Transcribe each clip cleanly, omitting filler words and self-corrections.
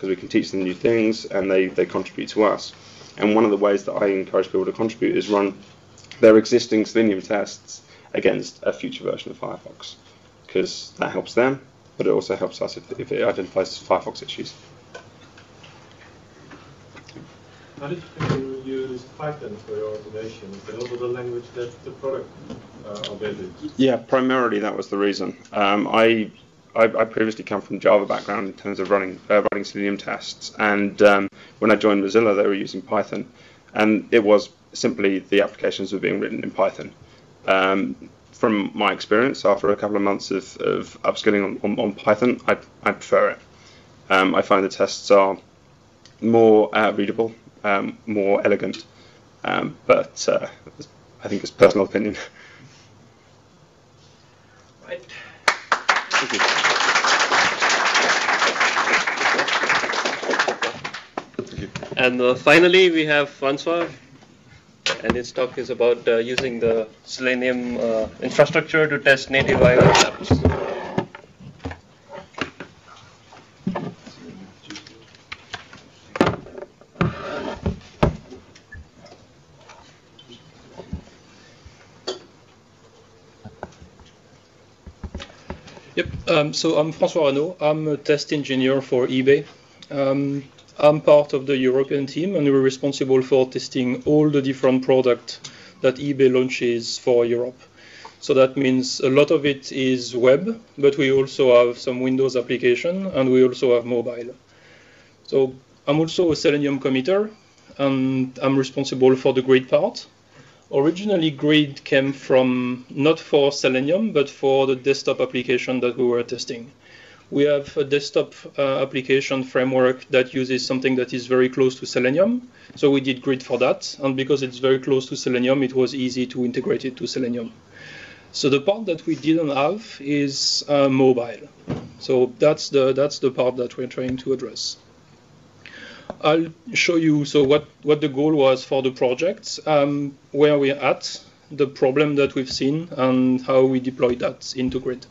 because we can teach them new things and they contribute to us. And one of the ways that I encourage people to contribute is run their existing Selenium tests against a future version of Firefox, because that helps them, but it also helps us if it identifies Firefox issues. How did you use Python for your automation? Is that also the language that the product are built in? Yeah, primarily that was the reason. I previously come from Java background in terms of running Selenium tests, and when I joined Mozilla, they were using Python, and it was simply the applications were being written in Python. From my experience, after a couple of months of upskilling on Python, I prefer it. I find the tests are more readable, more elegant, but I think it's personal opinion. Right. Thank you. Thank you. And finally, we have Francois, and his talk is about using the Selenium infrastructure to test native iOS apps. Yep, so I'm Franc ois Reynaud. I'm a test engineer for eBay. I'm part of the European team, and we're responsible for testing all the different products that eBay launches for Europe. So that means a lot of it is web, but we also have some Windows application, and we also have mobile. So I'm also a Selenium committer, and I'm responsible for the grid part. Originally, grid came from not for Selenium, but for the desktop application that we were testing. We have a desktop application framework that uses something that is very close to Selenium. So we did grid for that. And because it's very close to Selenium, it was easy to integrate it to Selenium. So the part that we didn't have is mobile. So that's the part that we're trying to address. I'll show you what the goal was for the project, where we're at, the problem that we've seen, and how we deploy that into grid.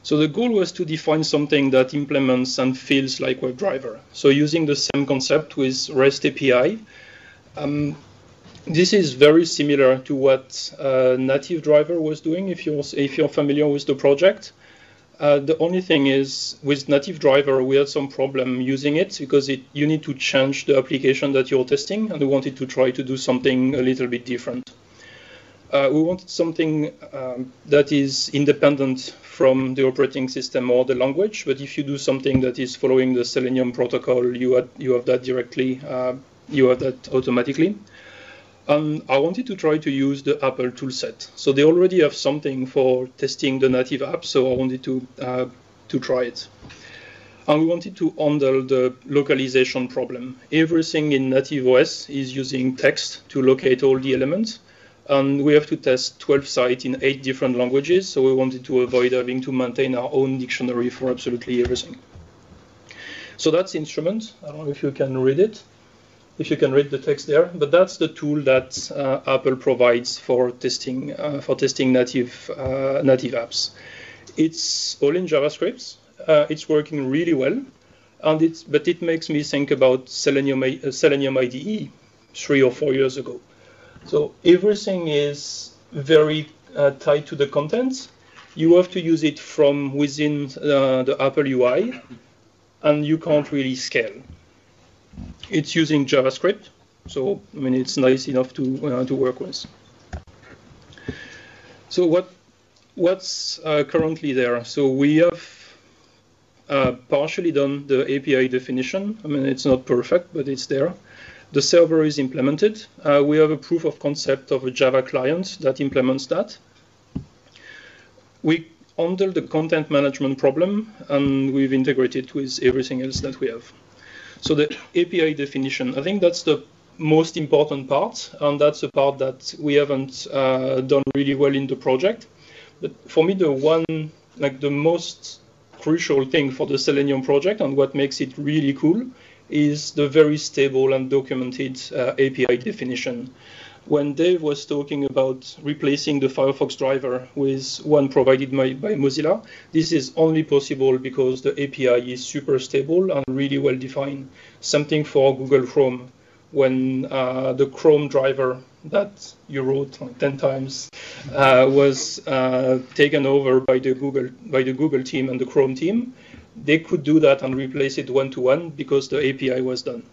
So the goal was to define something that implements and feels like WebDriver. So using the same concept with REST API, this is very similar to what Native Driver was doing, if you're familiar with the project. The only thing is, with Native Driver, we had some problem using it because you need to change the application that you're testing, and we wanted to try to do something a little bit different. We wanted something that is independent from the operating system or the language, but if you do something that is following the Selenium protocol, you have that directly, you have that automatically. And I wanted to try to use the Apple toolset. So they already have something for testing the native app, so I wanted to try it. And we wanted to handle the localization problem. Everything in native OS is using text to locate all the elements. And we have to test 12 sites in 8 different languages, so we wanted to avoid having to maintain our own dictionary for absolutely everything. So that's the instrument. I don't know if you can read it, if you can read the text there, but that's the tool that Apple provides for testing native apps. It's all in JavaScript. It's working really well, but it makes me think about Selenium IDE 3 or 4 years ago. So everything is very tied to the content. You have to use it from within the Apple UI, and you can't really scale. It's using JavaScript, so I mean it's nice enough to work with. So what's currently there? So we have partially done the API definition. I mean it's not perfect, but it's there. The server is implemented. We have a proof of concept of a Java client that implements that. We handle the content management problem, and we've integrated with everything else that we have. So the API definition, I think that's the most important part, and that's the part that we haven't done really well in the project. But for me, the most crucial thing for the Selenium project and what makes it really cool is the very stable and documented API definition. When Dave was talking about replacing the Firefox driver with one provided by Mozilla, this is only possible because the API is super stable and really well defined. Something for Google Chrome. When the Chrome driver that you wrote 10 times was taken over by the Google team and the Chrome team, they could do that and replace it one-to-one because the API was done.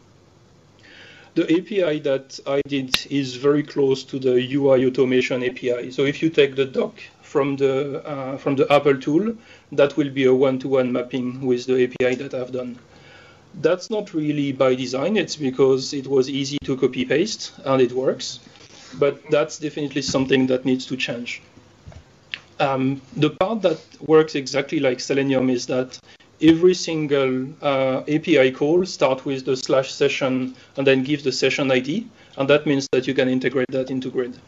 The API that I did is very close to the UI automation API. So if you take the doc from the Apple tool, that will be a one-to-one mapping with the API that I've done. That's not really by design. It's because it was easy to copy-paste and it works. But that's definitely something that needs to change. The part that works exactly like Selenium is that every single API call starts with the /session and then gives the session ID, and that means that you can integrate that into Grid.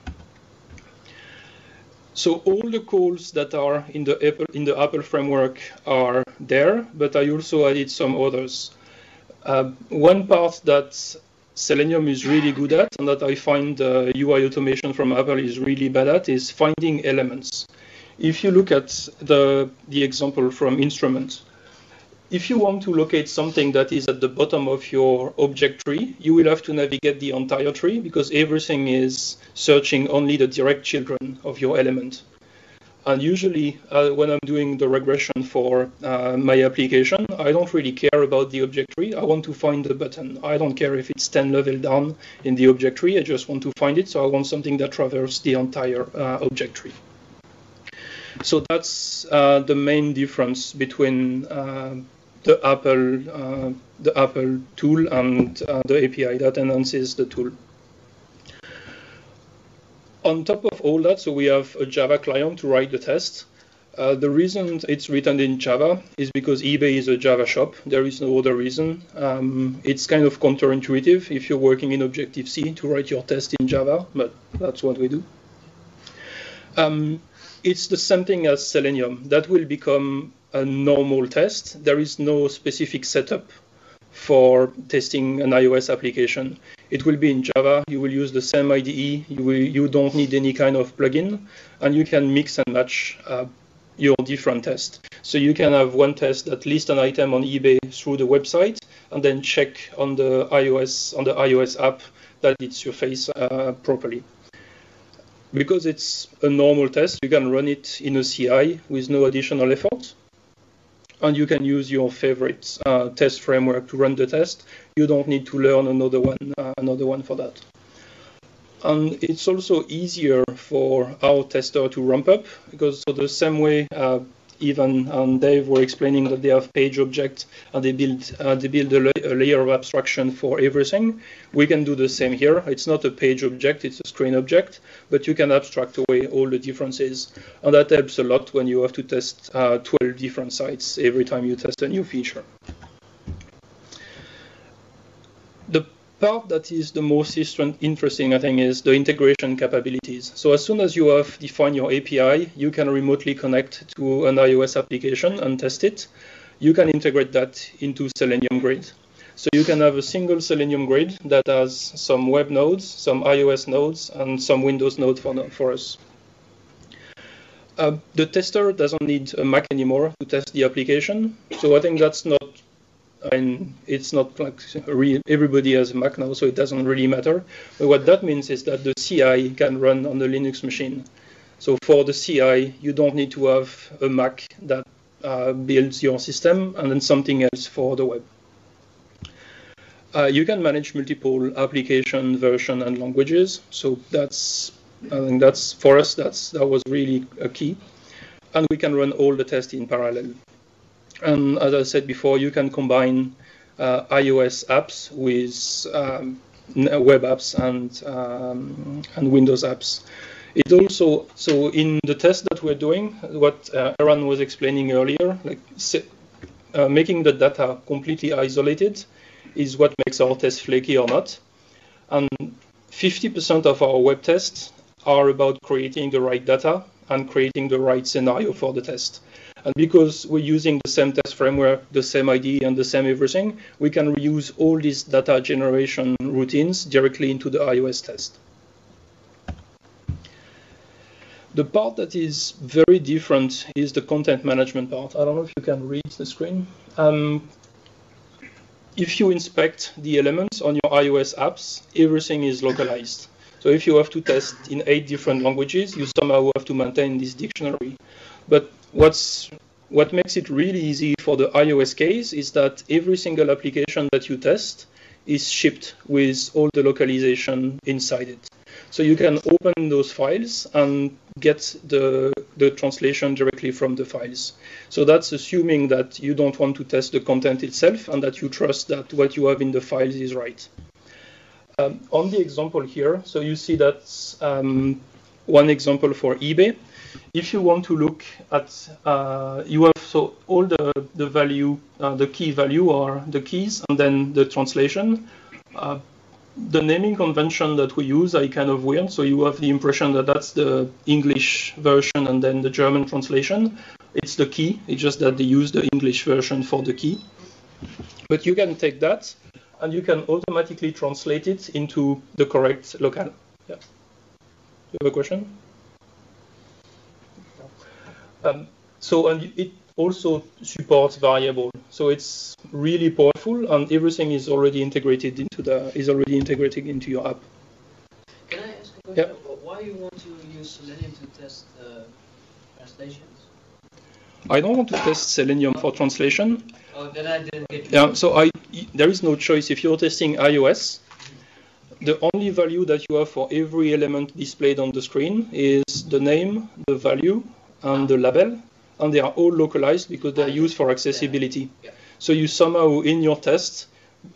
So all the calls that are in the Apple framework are there, but I also added some others. One part that Selenium is really good at, and that I find UI automation from Apple is really bad at, is finding elements. If you look at the example from Instrument, if you want to locate something that is at the bottom of your object tree, you will have to navigate the entire tree because everything is searching only the direct children of your element. And usually, when I'm doing the regression for my application, I don't really care about the object tree. I want to find the button. I don't care if it's 10 levels down in the object tree. I just want to find it. So I want something that traverses the entire object tree. So that's the main difference between the Apple tool and the API that enhances the tool. On top of all that, so we have a Java client to write the test. The reason it's written in Java is because eBay is a Java shop. There is no other reason. It's kind of counterintuitive if you're working in Objective-C to write your test in Java, but that's what we do. It's the same thing as Selenium. That will become a normal test. There is no specific setup for testing an iOS application. It will be in Java. You will use the same IDE. You don't need any kind of plugin, and you can mix and match your different tests. So you can have one test that lists an item on eBay through the website, and then check on the iOS app that it surfaces properly. Because it's a normal test, you can run it in a CI with no additional effort. And you can use your favorite test framework to run the test. You don't need to learn another one for that. And it's also easier for our tester to ramp up, because so the same way Ivan and Dave were explaining that they have page objects and they build a layer of abstraction for everything. We can do the same here. It's not a page object, it's a screen object, but you can abstract away all the differences. And that helps a lot when you have to test 12 different sites every time you test a new feature. The part that is the most interesting, I think, is the integration capabilities. So as soon as you have defined your API, you can remotely connect to an iOS application and test it. You can integrate that into Selenium Grid. So you can have a single Selenium Grid that has some web nodes, some iOS nodes, and some Windows nodes for us. The tester doesn't need a Mac anymore to test the application. So I think that's not, it's not like everybody has a Mac now, so it doesn't really matter. But what that means is that the CI can run on the Linux machine. So for the CI, you don't need to have a Mac that builds your system and then something else for the web. You can manage multiple application version and languages. So I think that's for us. That was really a key, and we can run all the tests in parallel. And as I said before, you can combine iOS apps with web apps and Windows apps. It also, so in the test that we're doing, what Aaron was explaining earlier, like making the data completely isolated is what makes our test flaky or not. And 50% of our web tests are about creating the right data and creating the right scenario for the test. And because we're using the same test framework, the same IDE, and the same everything, we can reuse all these data generation routines directly into the iOS test. The part that is very different is the content management part. I don't know if you can read the screen. If you inspect the elements on your iOS apps, everything is localized. So if you have to test in 8 different languages, you somehow have to maintain this dictionary. But what makes it really easy for the iOS case is that every single application that you test is shipped with all the localization inside it. So you can open those files and get the translation directly from the files. So that's assuming that you don't want to test the content itself and that you trust that what you have in the files is right. On the example here, so you see that's one example for eBay. If you want to look at, you have so all the value, the key value are the keys and then the translation. The naming convention that we use are kind of weird, so you have the impression that that's the English version and then the German translation. It's the key, it's just that they use the English version for the key. But you can take that and you can automatically translate it into the correct locale. Yeah. You have a question? And it also supports variable, so it's really powerful, and everything is already integrated into your app. Can I ask a question? Yeah. Why you want to use Selenium to test translations? I don't want to test Selenium for translation. Oh, then I didn't get you. Yeah, so there is no choice. If you're testing iOS, the only value that you have for every element displayed on the screen is the name, the value, and the label. And they are all localized because they're used for accessibility. Yeah. So you somehow, in your test,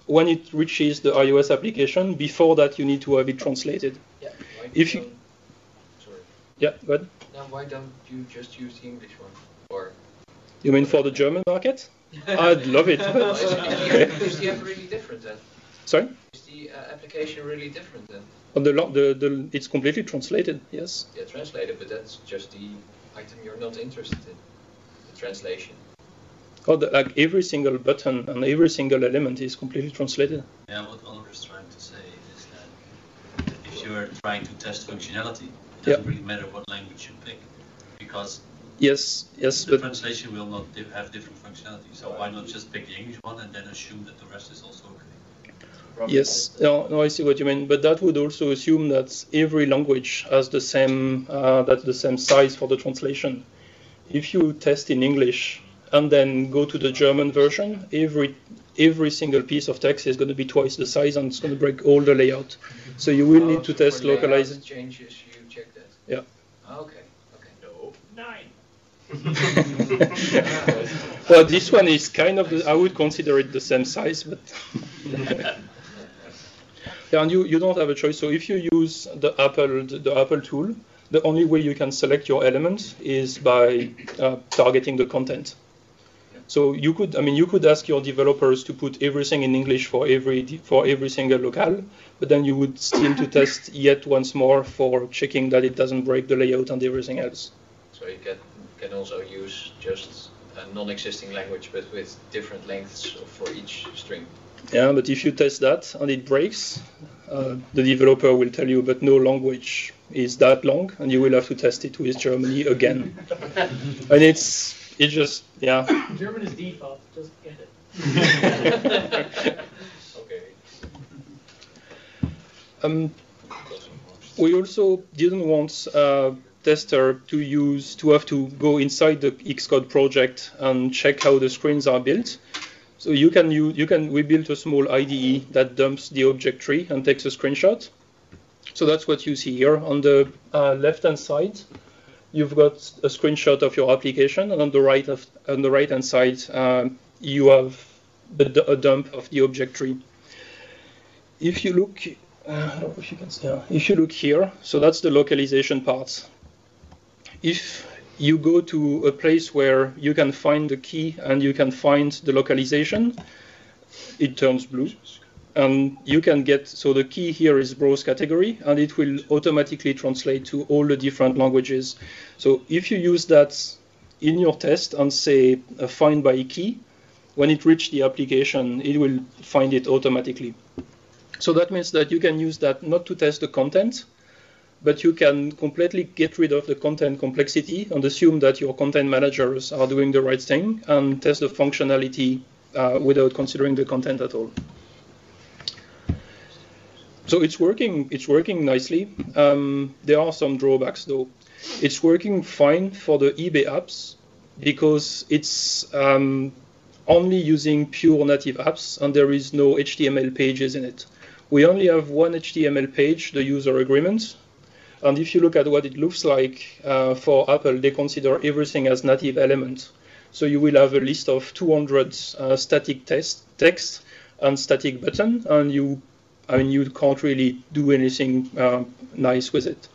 when it reaches the iOS application, before that you need to have it translated. Yeah. If you, sorry. Yeah, go ahead. Now, why don't you just use the English one? Or You mean for the German market? I'd love it. But is the app really different then? Sorry? Is the application really different then? It's completely translated, yes. Yeah, translated, but that's just the item you're not interested in. The translation. Oh, like every single button and every single element is completely translated. Yeah, what Oliver is trying to say is that if you're trying to test functionality, it Yeah. doesn't really matter what language you pick, because Yes, the but translation will not have different functionality. So why not just pick the English one and then assume that the rest is also okay? yes, no, I see what you mean. But that would also assume that every language has the same size for the translation. If you test in English and then go to the German version, every single piece of text is going to be twice the size and it's going to break all the layout. So you will need to test localizing. Changes, you check that. Yeah. Okay. Okay. No. 9. Well, this one is kind of, I would consider it the same size, but yeah, and you don't have a choice. So if you use the Apple tool, the only way you can select your element is by targeting the content. So you could ask your developers to put everything in English for every single locale, but then you would still to test yet once more for checking that it doesn't break the layout and everything else. So you can also use just a non-existing language, but with different lengths for each string. Yeah, but if you test that and it breaks, the developer will tell you, but no language is that long, and you will have to test it with Germany again. And it's just, yeah. German is default, just get it. Okay. We also didn't want tester to have to go inside the Xcode project and check how the screens are built. So we built a small IDE that dumps the object tree and takes a screenshot. So that's what you see here. On the left-hand side, you've got a screenshot of your application, and on the right-hand side, you have a dump of the object tree. If you look, I don't know if you can see. If you look here, so that's the localization part. If you go to a place where you can find the key and you can find the localization, it turns blue. And you can get, so the key here is browse category, and it will automatically translate to all the different languages. So if you use that in your test and say find by key, when it reaches the application, it will find it automatically. So that means that you can use that not to test the content, but you can completely get rid of the content complexity and assume that your content managers are doing the right thing and test the functionality without considering the content at all. So it's working nicely. There are some drawbacks though. It's working fine for the eBay apps because it's only using pure native apps and there is no HTML pages in it. We only have one HTML page, the user agreement. And if you look at what it looks like for Apple, they consider everything as native element. So you will have a list of 200 static text and static button, and you can't really do anything nice with it.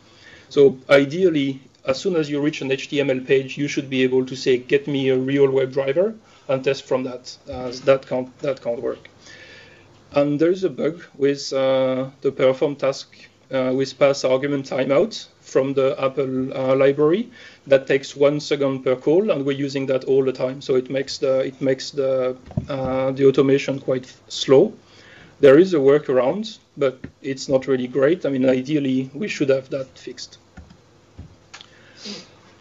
So ideally, as soon as you reach an HTML page, you should be able to say, get me a real WebDriver and test from that. That can't work. And there is a bug with the perform task with pass argument timeout from the Apple library that takes 1 second per call, and we're using that all the time. So it makes the automation quite slow. There is a workaround, but it's not really great. I mean, ideally, we should have that fixed.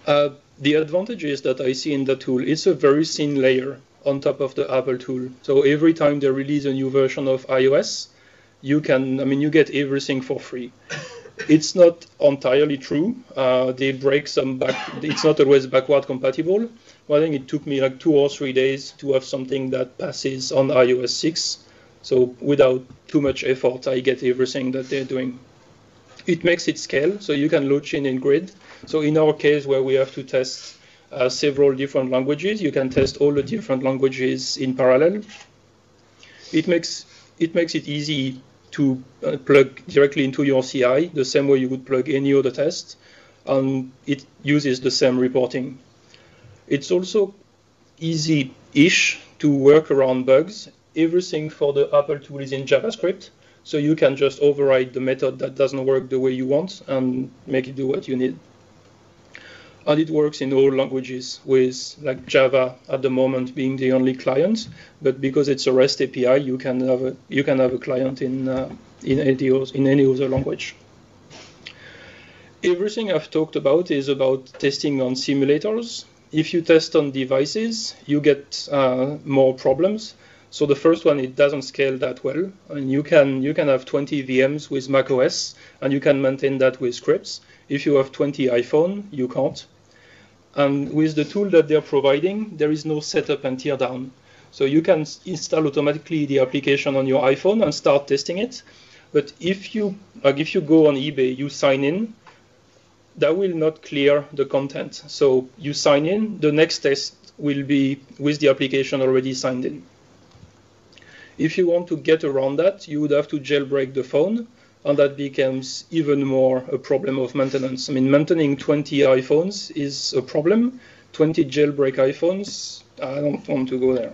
The advantages that I see in the tool, it's a very thin layer on top of the Apple tool. So every time they release a new version of iOS, you get everything for free. It's not entirely true. They break some it's not always backward compatible. But I think it took me like 2 or 3 days to have something that passes on iOS 6. So without too much effort, I get everything that they're doing. It makes it scale, so you can launch in grid. So in our case, where we have to test several different languages, you can test all the different languages in parallel. It makes it easy to plug directly into your CI, the same way you would plug any other test, and it uses the same reporting. It's also easy-ish to work around bugs. Everything for the Apple tool is in JavaScript, so you can just override the method that doesn't work the way you want and make it do what you need. And it works in all languages, with like Java at the moment being the only client. But because it's a REST API, you can have a client in any other language. Everything I've talked about is about testing on simulators. If you test on devices, you get more problems. So the first one, it doesn't scale that well. And you can have 20 VMs with macOS, and you can maintain that with scripts. If you have 20 iPhone, you can't. And with the tool that they're providing, there is no setup and teardown. So you can install automatically the application on your iPhone and start testing it. But if you go on eBay, you sign in, that will not clear the content. So you sign in, the next test will be with the application already signed in. If you want to get around that, you would have to jailbreak the phone, and that becomes even more a problem of maintenance. I mean, maintaining 20 iPhones is a problem. 20 jailbreak iPhones, I don't want to go there.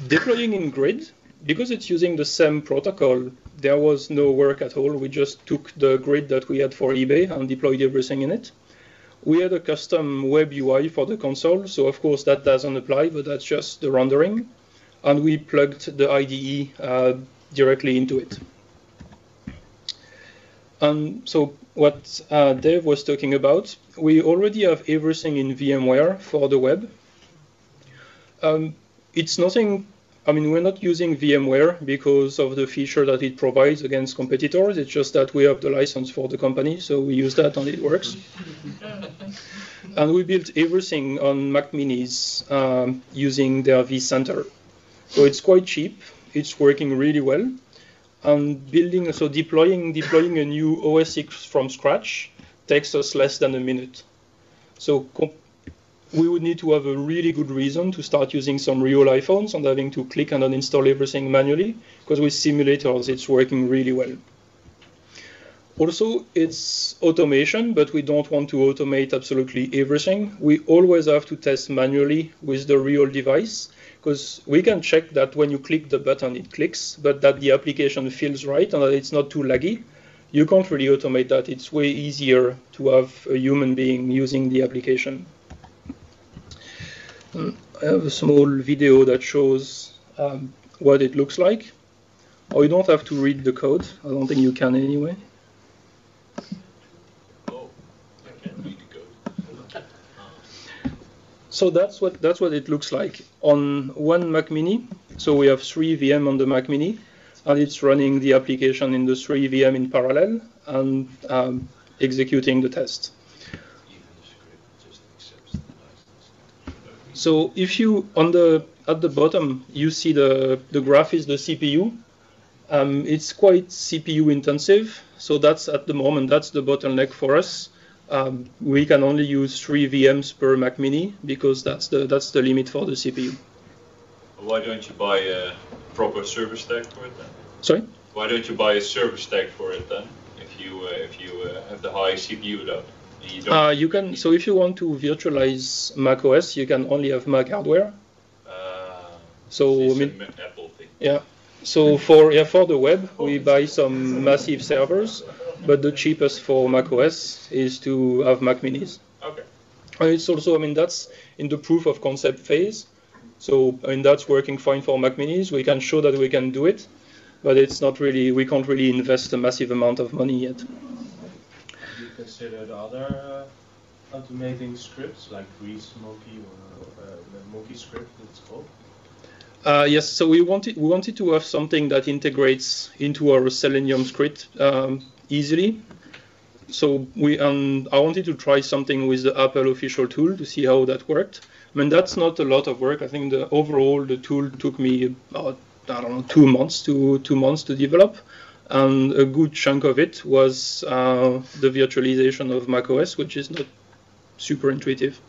Deploying in grid, because it's using the same protocol, there was no work at all. We just took the grid that we had for eBay and deployed everything in it. We had a custom web UI for the console, so of course that doesn't apply, but that's just the rendering. And we plugged the IDE directly into it. And so what Dave was talking about, we already have everything in VMware for the web. It's nothing, I mean, we're not using VMware because of the feature that it provides against competitors. It's just that we have the license for the company, so we use that and it works. And we built everything on Mac Minis using their vCenter. So it's quite cheap. It's working really well. And deploying a new OS X from scratch takes us less than a minute. So we would need to have a really good reason to start using some real iPhones and having to click and uninstall everything manually, because with simulators it's working really well. Also, it's automation, but we don't want to automate absolutely everything. We always have to test manually with the real device, because we can check that when you click the button, it clicks, but that the application feels right and that it's not too laggy. you can't really automate that. It's way easier to have a human being using the application. I have a small video that shows what it looks like. Oh, you don't have to read the code. I don't think you can anyway. Oh, I can't read the code. So that's what it looks like on one Mac Mini. So we have 3 VM on the Mac Mini, and it's running the application in the 3 VM in parallel and executing the test. So if you at the bottom you see the graph is the CPU. It's quite CPU intensive, so that's at the moment that's the bottleneck for us. We can only use 3 VMs per Mac Mini because that's the limit for the CPU. Why don't you buy a proper server stack for it then? Sorry? Why don't you buy a server stack for it then? If you have the high CPU load. You can. So if you want to virtualize Mac OS, you can only have Mac hardware. So I mean, Apple thing. Yeah. So for the web, we buy some massive servers, but the cheapest for Mac OS is to have Mac Minis. Okay. And it's also, I mean, that's in the proof of concept phase. So I mean, that's working fine for Mac Minis. We can show that we can do it, but it's not really. We can't really invest a massive amount of money yet. Have you considered other automating scripts like Grease Monkey or Monkey script it's called? Yes, so we wanted to have something that integrates into our Selenium script easily. So I wanted to try something with the Apple official tool to see how that worked. I mean, that's not a lot of work. I think the tool took me about, I don't know, 2 months to develop, and a good chunk of it was the virtualization of macOS, which is not super intuitive.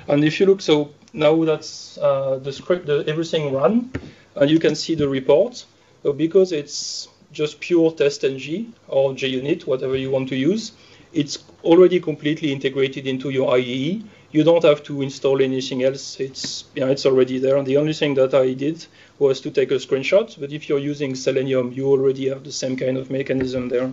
And if you look, so now that's the script, everything run, and you can see the report. So because it's just pure test-ng or JUnit, whatever you want to use, it's already completely integrated into your IDE. You don't have to install anything else. It's already there. And the only thing that I did was to take a screenshot. But if you're using Selenium, you already have the same kind of mechanism there.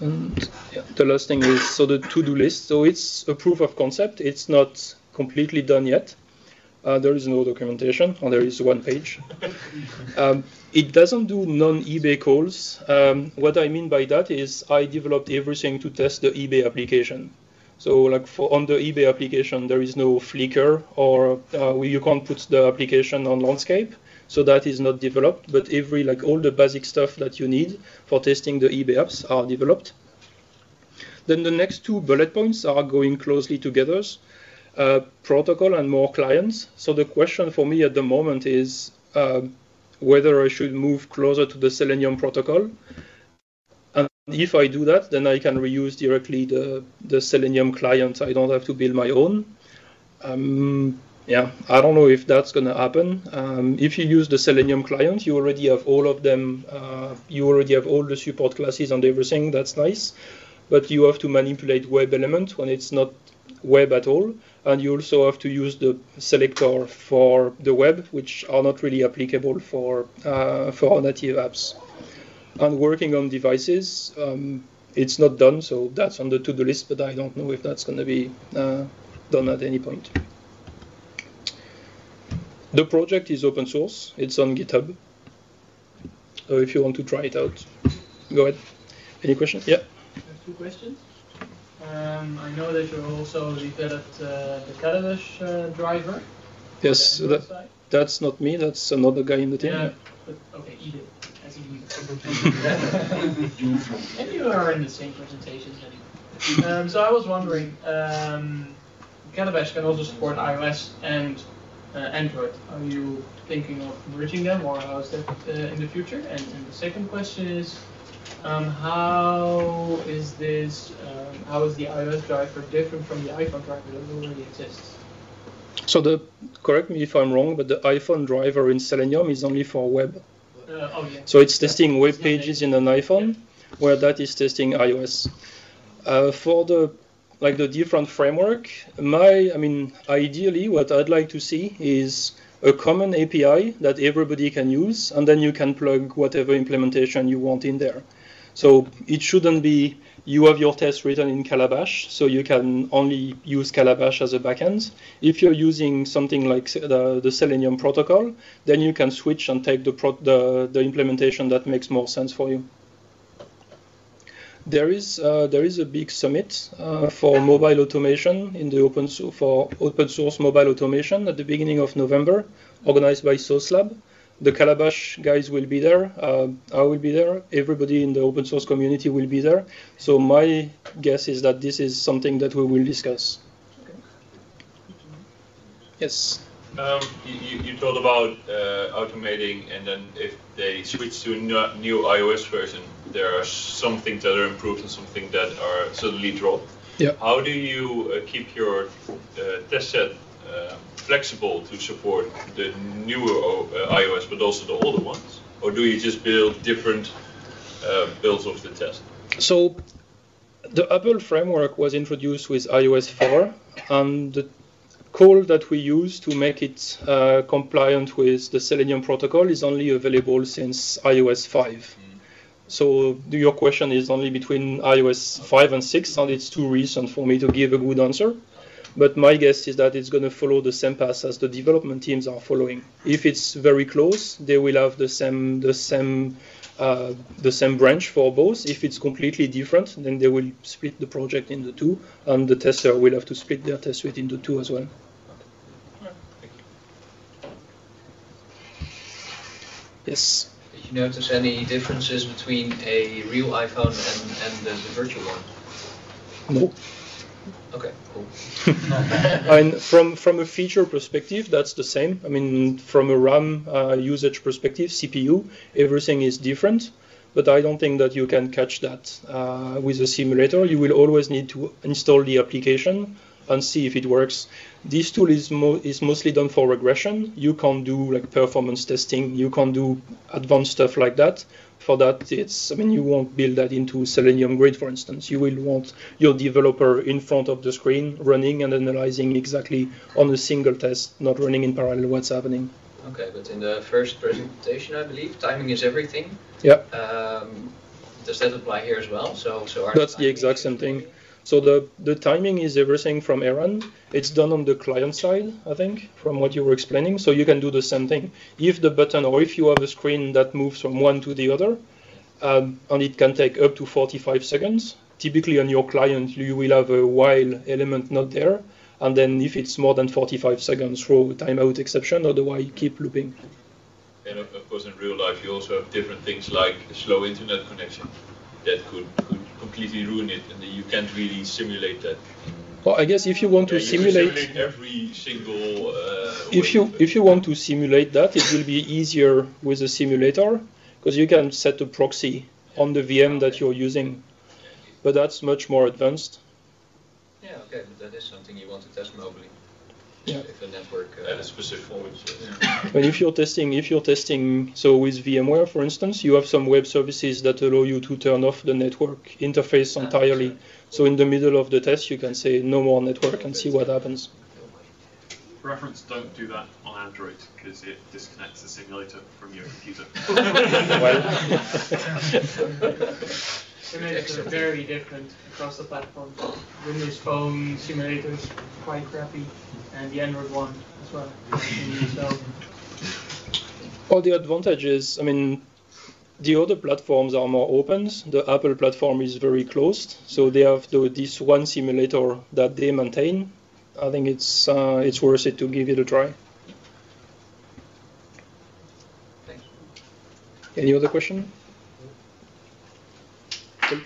And yeah, the last thing is the to-do list. So it's a proof of concept. It's not completely done yet. There is no documentation, or there is 1 page. It doesn't do non-eBay calls. What I mean by that is I developed everything to test the eBay application. So like on the eBay application, there is no Flickr, or you can't put the application on landscape. So that is not developed, but all the basic stuff that you need for testing the eBay apps are developed. Then the next 2 bullet points are going closely together, protocol and more clients. So the question for me at the moment is whether I should move closer to the Selenium protocol. And if I do that, then I can reuse directly the Selenium client. I don't have to build my own. Yeah, I don't know if that's going to happen. If you use the Selenium client, you already have all of them. You already have all the support classes and everything. That's nice. But you have to manipulate web element when it's not web at all. And you also have to use the selector for the web, which are not really applicable for native apps. And working on devices, it's not done. So that's on the to-do list, but I don't know if that's going to be done at any point. The project is open source. It's on GitHub. So if you want to try it out, go ahead. Any questions? Yeah. I have 2 questions. I know that you also developed the Calabash driver. Yes, that's not me. That's another guy in the team. Yeah, but okay, he did. As a and you are in the same presentations anyway. So I was wondering, Calabash can also support iOS and Android. Are you thinking of merging them, or how is that in the future? And the second question is, how is the iOS driver different from the iPhone driver that already exists? So correct me if I'm wrong, but the iPhone driver in Selenium is only for web. Yeah. So it's testing web pages in an iPhone, where that is testing iOS. For the like the different framework, ideally what I'd like to see is a common API that everybody can use, and then you can plug whatever implementation you want in there. So it shouldn't be you have your test written in Calabash, so you can only use Calabash as a backend. If you're using something like the Selenium protocol, then you can switch and take the implementation that makes more sense for you. There is a big summit for mobile automation in the open source mobile automation at the beginning of November, organized by SOSLab. The Calabash guys will be there. I will be there. Everybody in the open source community will be there. So my guess is that this is something that we will discuss. Okay. Yes. You told about automating, and then if they switch to a new iOS version, there are some things that are improved and some things that are suddenly dropped. Yeah. How do you keep your test set flexible to support the newer iOS, but also the older ones? Or do you just build different builds of the test? So the Apple framework was introduced with iOS 4, and the call that we use to make it compliant with the Selenium protocol is only available since iOS 5. So your question is only between iOS 5 and 6, and it's too recent for me to give a good answer. But my guess is that it's going to follow the same path as the development teams are following. If it's very close, they will have the same branch for both. If it's completely different, then they will split the project into two, and the tester will have to split their test suite into two as well. Yes. Did you notice any differences between a real iPhone and the virtual one? No. Okay, cool. And from a feature perspective, that's the same. I mean, from a RAM usage perspective, CPU, everything is different. But I don't think that you can catch that with a simulator. You will always need to install the application and see if it works. This tool is mostly done for regression. You can't do like performance testing. You can't do advanced stuff like that. For that, you won't build that into Selenium Grid, for instance. You will want your developer in front of the screen, running and analyzing exactly on a single test, not running in parallel what's happening. Okay, but in the first presentation, I believe, timing is everything. Yeah. Does that apply here as well? That's the exact same thing. So the timing is everything from Aaron. It's done on the client side, I think, from what you were explaining. So you can do the same thing. If the button, or if you have a screen that moves from one to the other, and it can take up to 45 seconds, typically on your client, you will have a while element not there. And then if it's more than 45 seconds, throw a timeout exception, otherwise keep looping. And of course, in real life, you also have different things like a slow internet connection that could completely ruin it, and you can't really simulate that. Well, I guess if you want to simulate every single if you want to simulate that, it will be easier with a simulator because you can set a proxy on the VM that you're using, but that's much more advanced. Yeah, okay, but that is something you want to test mobily. Yeah. If a network at a specific point. But if you're testing, so with VMware, for instance, you have some web services that allow you to turn off the network interface entirely. So in the middle of the test, you can say no more network and see what happens. For reference, don't do that on Android because it disconnects the simulator from your computer. Simulators are very different across the platform. Windows Phone simulator is quite crappy, and the Android one as well. So, all the advantages, the other platforms are more open. The Apple platform is very closed, so they have this one simulator that they maintain. I think it's worth it to give it a try. thanks. Any other question? Cool.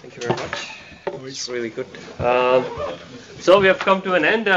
Thank you very much. It's really good. So we have come to an end.